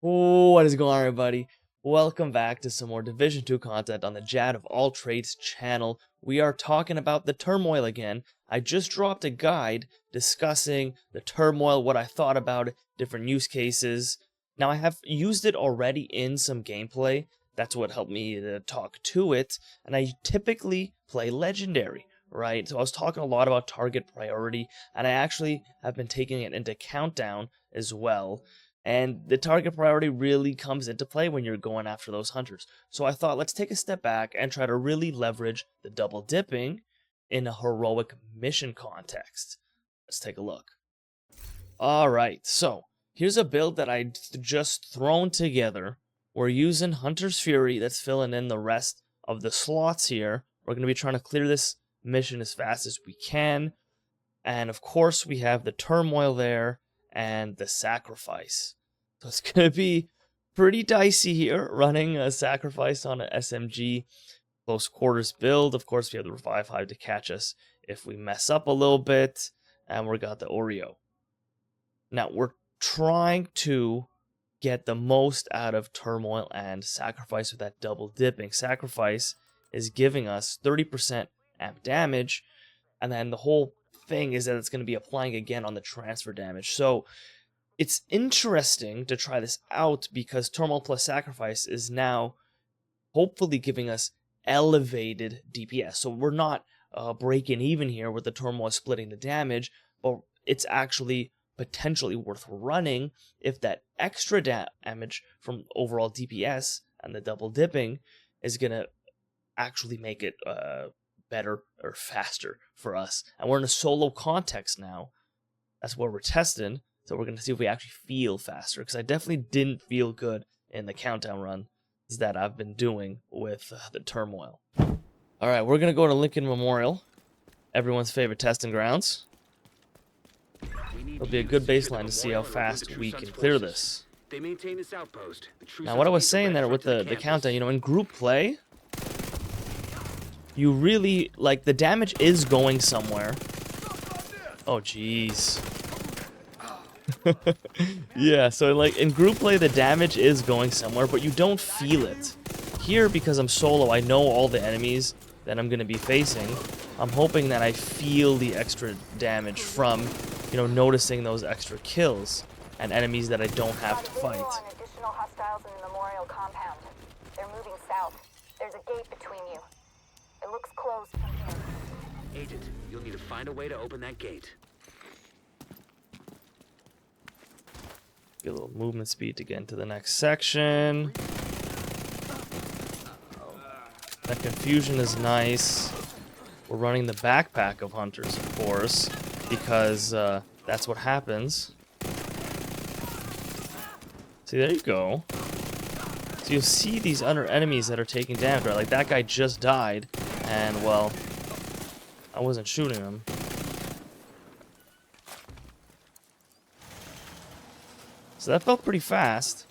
What is going on, everybody? Welcome back to some more Division 2 content on the Jad of All Trades channel. We are talking about the Turmoil again. I just dropped a guide discussing the Turmoil, what I thought about it, different use cases. Now, I have used it already in some gameplay. That's what helped me to talk to it. And I typically play Legendary, right? So I was talking a lot about target priority, and I actually have been taking it into Countdown as well. And the target priority really comes into play when you're going after those hunters. So I thought, let's take a step back and try to really leverage the double dipping in a heroic mission context. Let's take a look. Alright, so here's a build that I just thrown together. We're using Hunter's Fury that's filling in the rest of the slots here. We're going to be trying to clear this mission as fast as we can. And of course, we have the Turmoil there and the Sacrifice. So it's going to be pretty dicey here, running a Sacrifice on an SMG close quarters build. Of course, we have the Revive Hive to catch us if we mess up a little bit. And we got the Oreo. Now, we're trying to get the most out of Turmoil and Sacrifice with that double dipping. Sacrifice is giving us 30% amp damage, and then the whole thing is that it's going to be applying again on the transfer damage. So it's interesting to try this out because Turmoil plus Sacrifice is now hopefully giving us elevated DPS. So we're not breaking even here with the Turmoil splitting the damage, but it's actually potentially worth running if that extra damage from overall DPS and the double dipping is going to actually make it better or faster for us. And we're in a solo context now. That's what we're testing. So we're going to see if we actually feel faster, because I definitely didn't feel good in the countdown run that I've been doing with the Turmoil. All right, we're going to go to Lincoln Memorial, everyone's favorite testing grounds. It'll be a good baseline to see how fast we can clear this. Now, what I was saying there with the countdown, you know, in group play, you really, like, the damage is going somewhere. Oh, jeez. Yeah, so, like, in group play, the damage is going somewhere, but you don't feel it. Here, because I'm solo, I know all the enemies that I'm going to be facing. I'm hoping that I feel the extra damage from, you know, noticing those extra kills and enemies that I don't have to fight. Additional hostiles in the memorial compound. They're moving south. There's a gate between you. It looks closed from here. Agent, you'll need to find a way to open that gate. Get a little movement speed to get into the next section. That confusion is nice. We're running the backpack of hunters, of course, because that's what happens. See, there you go. So you'll see these other enemies that are taking damage, right? Like that guy just died, and well, I wasn't shooting him. So that felt pretty fast.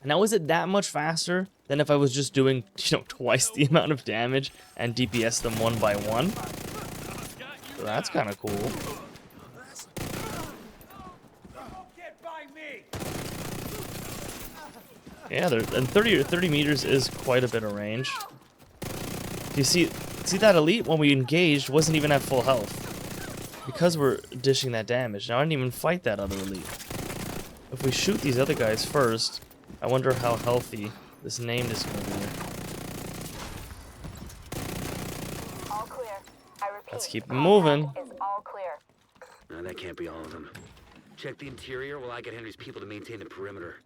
Now, is it that much faster than if I was just doing, you know, twice the amount of damage and DPS them one by one? So that's kind of cool. Yeah, and 30 meters is quite a bit of range. You see that elite when we engaged wasn't even at full health because we're dishing that damage. Now I didn't even fight that other elite. If we shoot these other guys first, I wonder how healthy this named is going to be. All clear. I repeat. Let's keep moving. Is all clear. No, that can't be all of them. Check the interior while I get Henry's people to maintain the perimeter.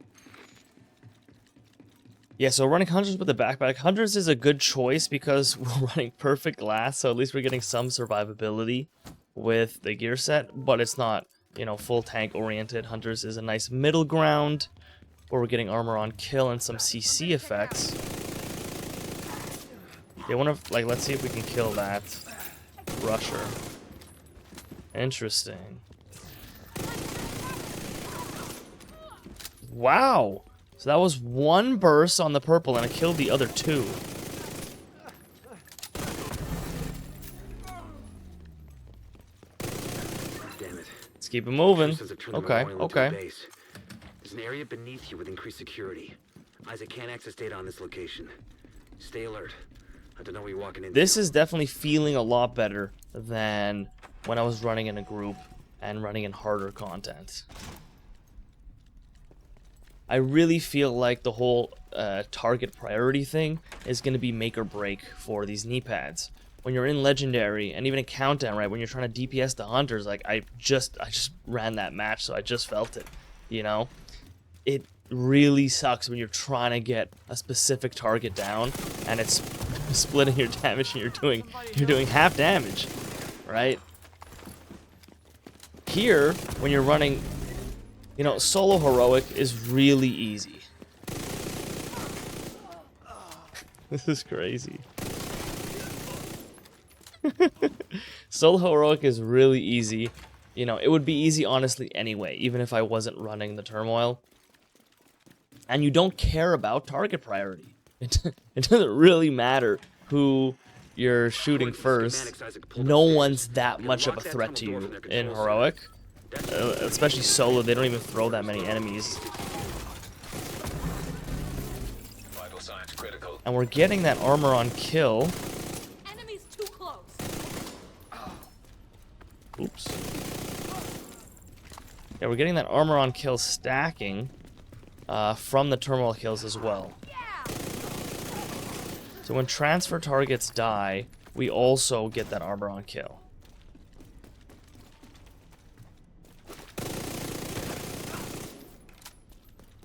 Yeah, so running Hunters with the backpack. Hunters is a good choice because we're running perfect glass, so at least we're getting some survivability with the gear set, but it's not, you know, full tank oriented. Hunters is a nice middle ground where we're getting armor on kill and some CC effects. Yeah, I wonder if, like, let's see if we can kill that rusher. Interesting. Wow! So that was one burst on the purple and it killed the other two. Damn it. Let's keep it moving. Since I turned the Okay, memorial into a okay. base. This an area beneath you with increased security. Isaac can't access data on this location. Stay alert. I don't know what you're walking into. This is definitely feeling a lot better than when I was running in a group and running in harder content. I really feel like the whole target priority thing is going to be make or break for these knee pads. When you're in Legendary, and even in Countdown, right, when you're trying to DPS the Hunters, like, I just ran that match, so I just felt it, you know? It really sucks when you're trying to get a specific target down, and it's splitting your damage, and you're doing half damage, right? Here, when you're running, you know, solo heroic is really easy. This is crazy. Solo heroic is really easy. You know, it would be easy honestly anyway, even if I wasn't running the Turmoil. And you don't care about target priority. It doesn't really matter who you're shooting first. No one's that much of a threat to you in heroic. Especially solo, they don't even throw that many enemies. And we're getting that armor on kill. Enemies too close. Oops. Yeah, we're getting that armor on kill stacking from the Turmoil kills as well. So when transfer targets die, we also get that armor on kill.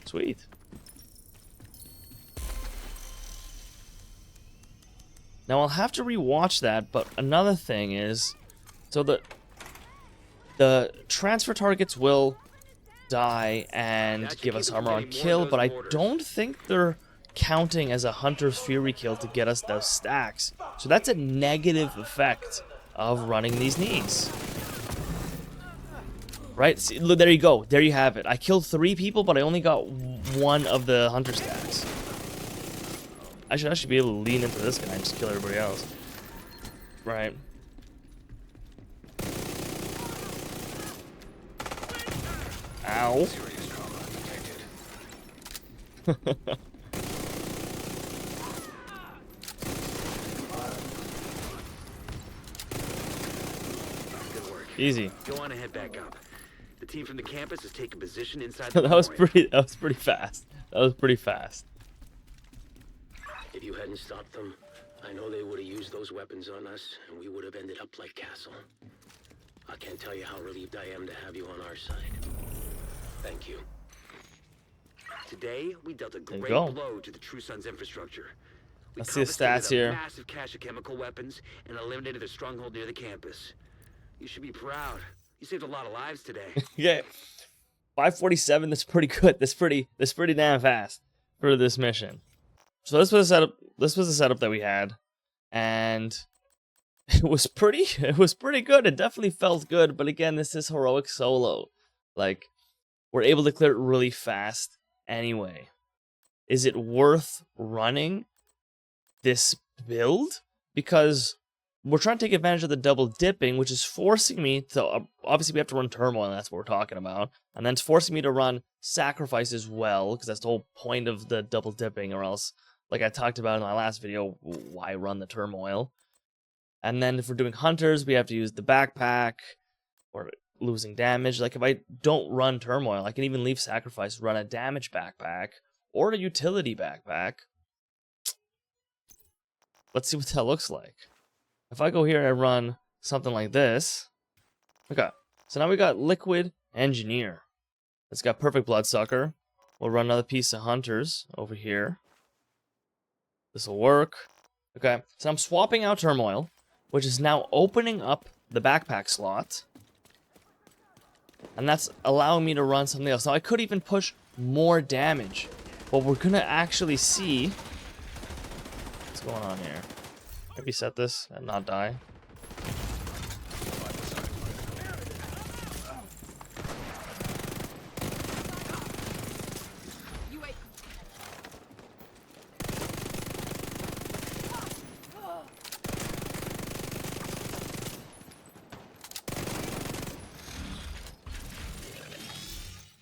Sweet. Now I'll have to rewatch that, but another thing is, so the transfer targets will die and give us armor on kill, but I don't think they're counting as a Hunter's Fury kill to get us those stacks. So that's a negative effect of running these knees. Right? See, look, there you go. There you have it. I killed 3 people, but I only got 1 of the Hunter stacks. I should be able to lean into this guy and just kill everybody else. Right. Ow. Good work. Easy. Go on and head back up. The team from the campus has taken position inside That the was memorial. pretty fast. That was pretty fast. If you hadn't stopped them, I know they would have used those weapons on us, and we would have ended up like Castle. I can't tell you how relieved I am to have you on our side. Thank you. Today, we dealt a you great go. blow to the True Sun's infrastructure. We Let's see the confiscated stats a here. massive cache of chemical weapons and eliminated their stronghold near the campus. You should be proud. You saved a lot of lives today. Yeah. 547, that's pretty good. That's pretty damn fast for this mission. So this was the setup that we had, and it was pretty good. It definitely felt good, but again, this is heroic solo. Like, we're able to clear it really fast anyway. Is it worth running this build? Because we're trying to take advantage of the double dipping, which is forcing me to, obviously we have to run Turmoil, and that's what we're talking about, and then it's forcing me to run Sacrifice as well, because that's the whole point of the double dipping, or else, like I talked about in my last video, why run the Turmoil? And then if we're doing Hunters, we have to use the backpack, or losing damage. Like, if I don't run Turmoil, I can even leave Sacrifice, run a damage backpack, or a utility backpack. Let's see what that looks like. If I go here and run something like this, okay, so now we got Liquid Engineer. It's got Perfect Bloodsucker. We'll run another piece of Hunters over here. This will work. Okay, so I'm swapping out Turmoil, which is now opening up the backpack slot. And that's allowing me to run something else. Now, I could even push more damage, but we're going to actually see what's going on here. Maybe set this and not die.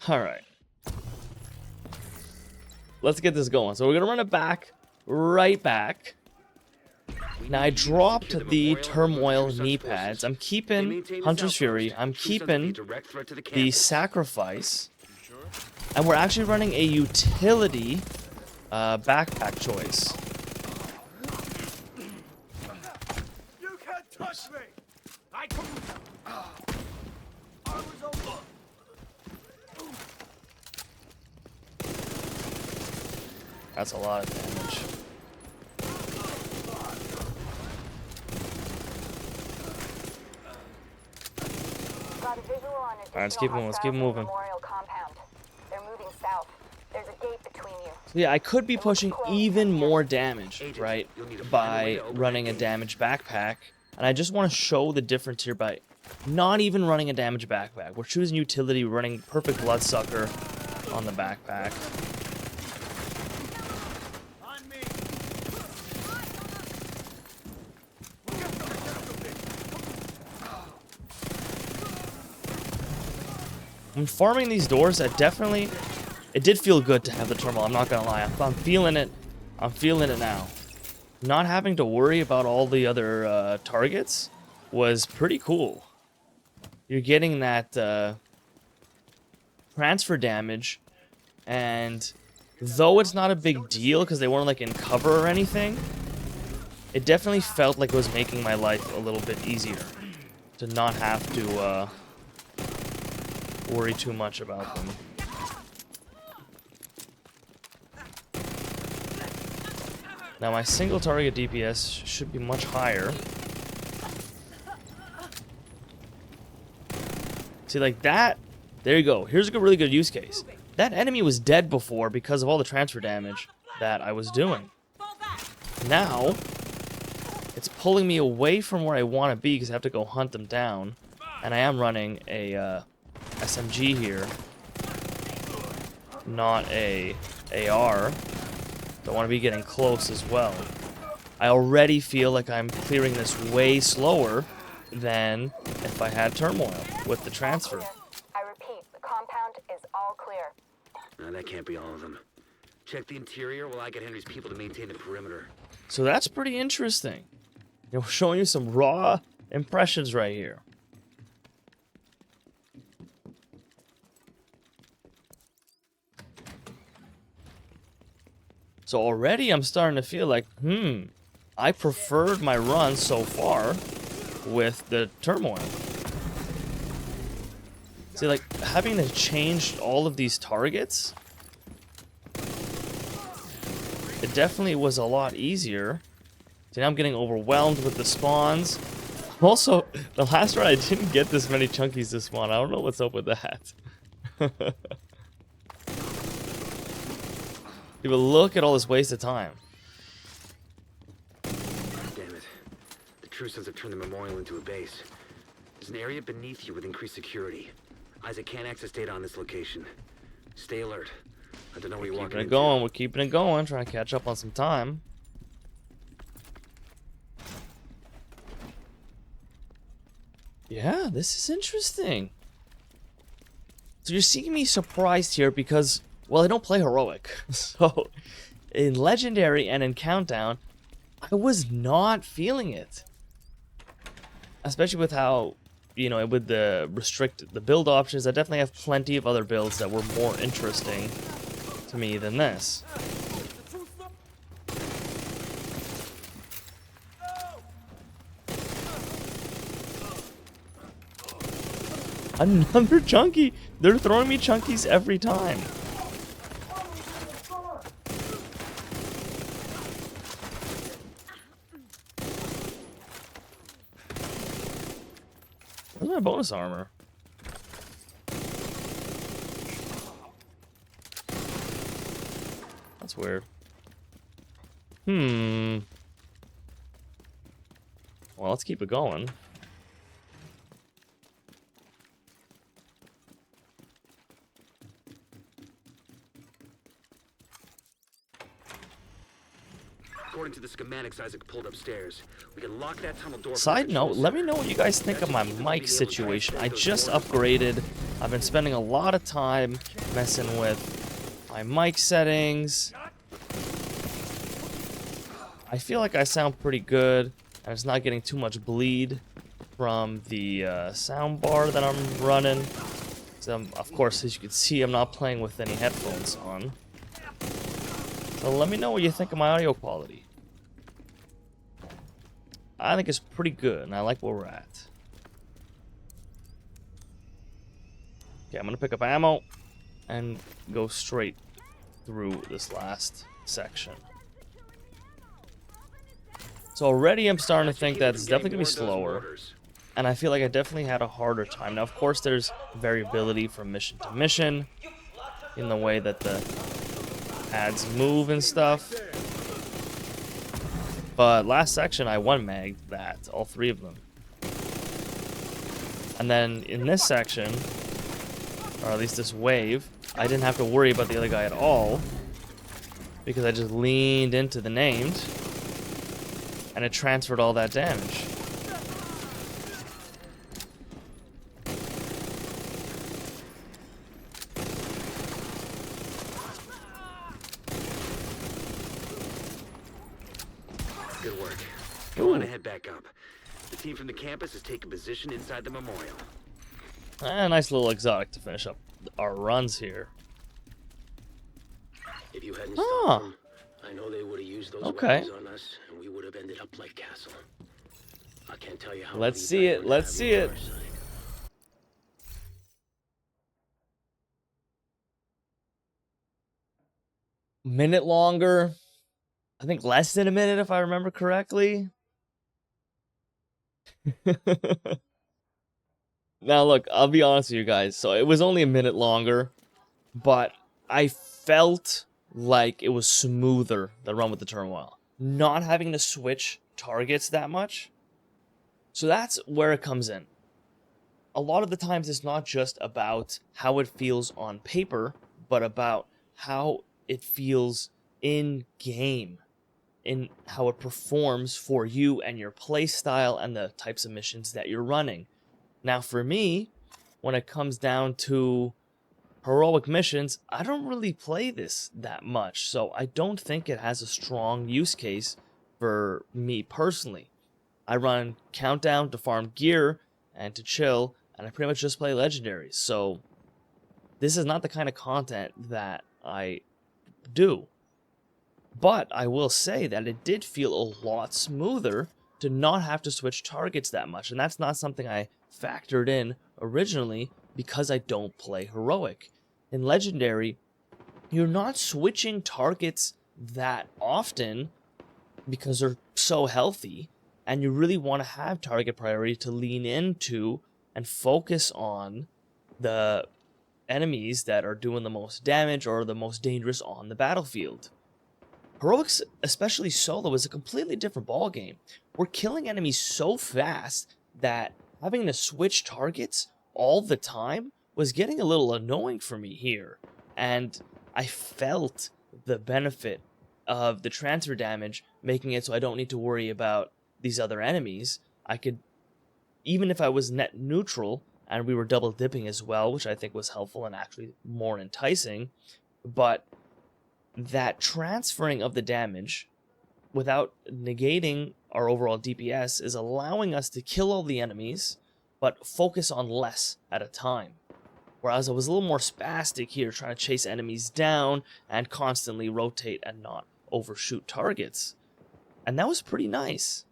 All right. let's get this going. So we're gonna run it back, right back. Now I dropped the Turmoil knee pads. I'm keeping Hunter's Fury. I'm keeping the Sacrifice. And we're actually running a utility backpack choice. You can't touch me! I was over. That's a lot of damage. Got a visual on Alright, let's keep moving. Let's keep moving. Memorial compound. They're moving south. There's a gate between you. So yeah, I could be pushing even more damage, right, by running a damage backpack. And I just want to show the difference here by not even running a damage backpack. We're choosing utility, running perfect bloodsucker on the backpack. On me. When farming these doors, it did feel good to have the turmoil. I'm not gonna lie. I'm feeling it. I'm feeling it now. Not having to worry about all the other targets was pretty cool. You're getting that transfer damage, and though it's not a big deal because they weren't like in cover or anything, it definitely felt like it was making my life a little bit easier to not have to worry too much about them. Now my single target DPS should be much higher. See, like that, there you go. Here's a really good use case. That enemy was dead before because of all the transfer damage that I was doing. Now, it's pulling me away from where I want to be because I have to go hunt them down. And I am running a SMG here, not a AR. Don't want to be getting close as well. I already feel like I'm clearing this way slower than if I had Turmoil with the transfer. I repeat, the compound is all clear. No, that can't be all of them. Check the interior while I get Henry's people to maintain the perimeter. So that's pretty interesting. You know, showing you some raw impressions right here. So already I'm starting to feel like, I preferred my run so far with the Turmoil. See, like, having to change all of these targets, it definitely was a lot easier. See, now I'm getting overwhelmed with the spawns. Also, the last run I didn't get this many chunkies to spawn. I don't know what's up with that. But look at all this waste of time. Damn it. The true sons have turned the memorial into a base. There's an area beneath you with increased security. Isaac can't access data on this location. Stay alert. I don't know where you're walking into. We're keeping it going, trying to catch up on some time. Yeah, this is interesting. So you're seeing me surprised here because, well, I don't play heroic. So in legendary and in countdown, I was not feeling it. Especially with how, you know, with the the build options, I definitely have plenty of other builds that were more interesting to me than this. Another chunky! They're throwing me chunkies every time. Where's my bonus armor? That's weird. Well, let's keep it going. According to the schematics Isaac pulled upstairs, we can lock that tunnel door. Side note, let me know what you guys think of my mic situation. I just upgraded. I've been spending a lot of time messing with my mic settings. I feel like I sound pretty good, and it's not getting too much bleed from the sound bar that I'm running. So, of course, as you can see, I'm not playing with any headphones on. So let me know what you think of my audio quality. I think it's pretty good, and I like where we're at. Okay, I'm gonna pick up ammo and go straight through this last section. So already I'm starting to think that it's definitely gonna be slower, and I feel like I definitely had a harder time. Now, of course, there's variability from mission to mission in the way that the ads move and stuff. But last section, I one-magged that, all 3 of them. And then in this section, or at least this wave, I didn't have to worry about the other guy at all, because I just leaned into the named, and it transferred all that damage. Good work. Go on and head back up. The team from the campus has taken position inside the memorial. A nice little exotic to finish up our runs here. If you hadn't stopped them, I know they would have used those weapons on us, and we would have ended up like Castle. I can't tell you how. Let's see it. Let's see it. Minute longer. I think less than a minute, if I remember correctly. Now, look, I'll be honest with you guys. So it was only a minute longer, but I felt like it was smoother than Run with the Turmoil. Not having to switch targets that much. So that's where it comes in. A lot of the times it's not just about how it feels on paper, but about how it feels in game, in how it performs for you and your play style and the types of missions that you're running. Now for me, when it comes down to heroic missions, I don't really play this that much, so I don't think it has a strong use case for me personally. I run Countdown to farm gear and to chill, and I pretty much just play legendaries, so this is not the kind of content that I do. But I will say that it did feel a lot smoother to not have to switch targets that much, and that's not something I factored in originally because I don't play heroic. In legendary, you're not switching targets that often because they're so healthy, and you really want to have target priority to lean into and focus on the enemies that are doing the most damage or the most dangerous on the battlefield. Heroics, especially solo, is a completely different ballgame. We're killing enemies so fast that having to switch targets all the time was getting a little annoying for me here. And I felt the benefit of the transfer damage, making it so I don't need to worry about these other enemies. I could, even if I was net neutral, and we were double dipping as well, which I think was helpful and actually more enticing, but that transferring of the damage without negating our overall DPS is allowing us to kill all the enemies, but focus on less at a time. Whereas I was a little more spastic here, trying to chase enemies down and constantly rotate and not overshoot targets. And that was pretty nice.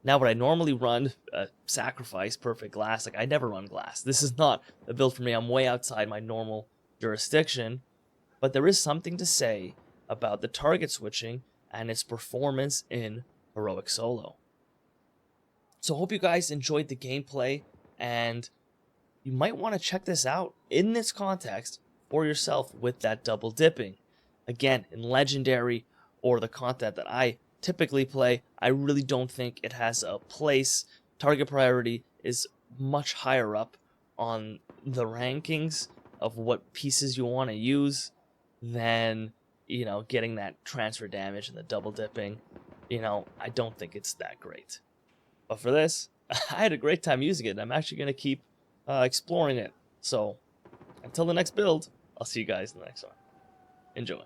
Now, would I normally run Sacrifice, Perfect Glass? Like, I never run Glass. This is not a build for me. I'm way outside my normal jurisdiction. But there is something to say about the target switching and its performance in Heroic Solo. So I hope you guys enjoyed the gameplay, and you might want to check this out in this context for yourself with that double dipping. Again, in Legendary or the content that I typically play, I really don't think it has a place. Target priority is much higher up on the rankings of what pieces you want to use than, you know, getting that transfer damage and the double dipping. You know, I don't think it's that great. But for this, I had a great time using it, and I'm actually going to keep exploring it. So, until the next build, I'll see you guys in the next one. Enjoy.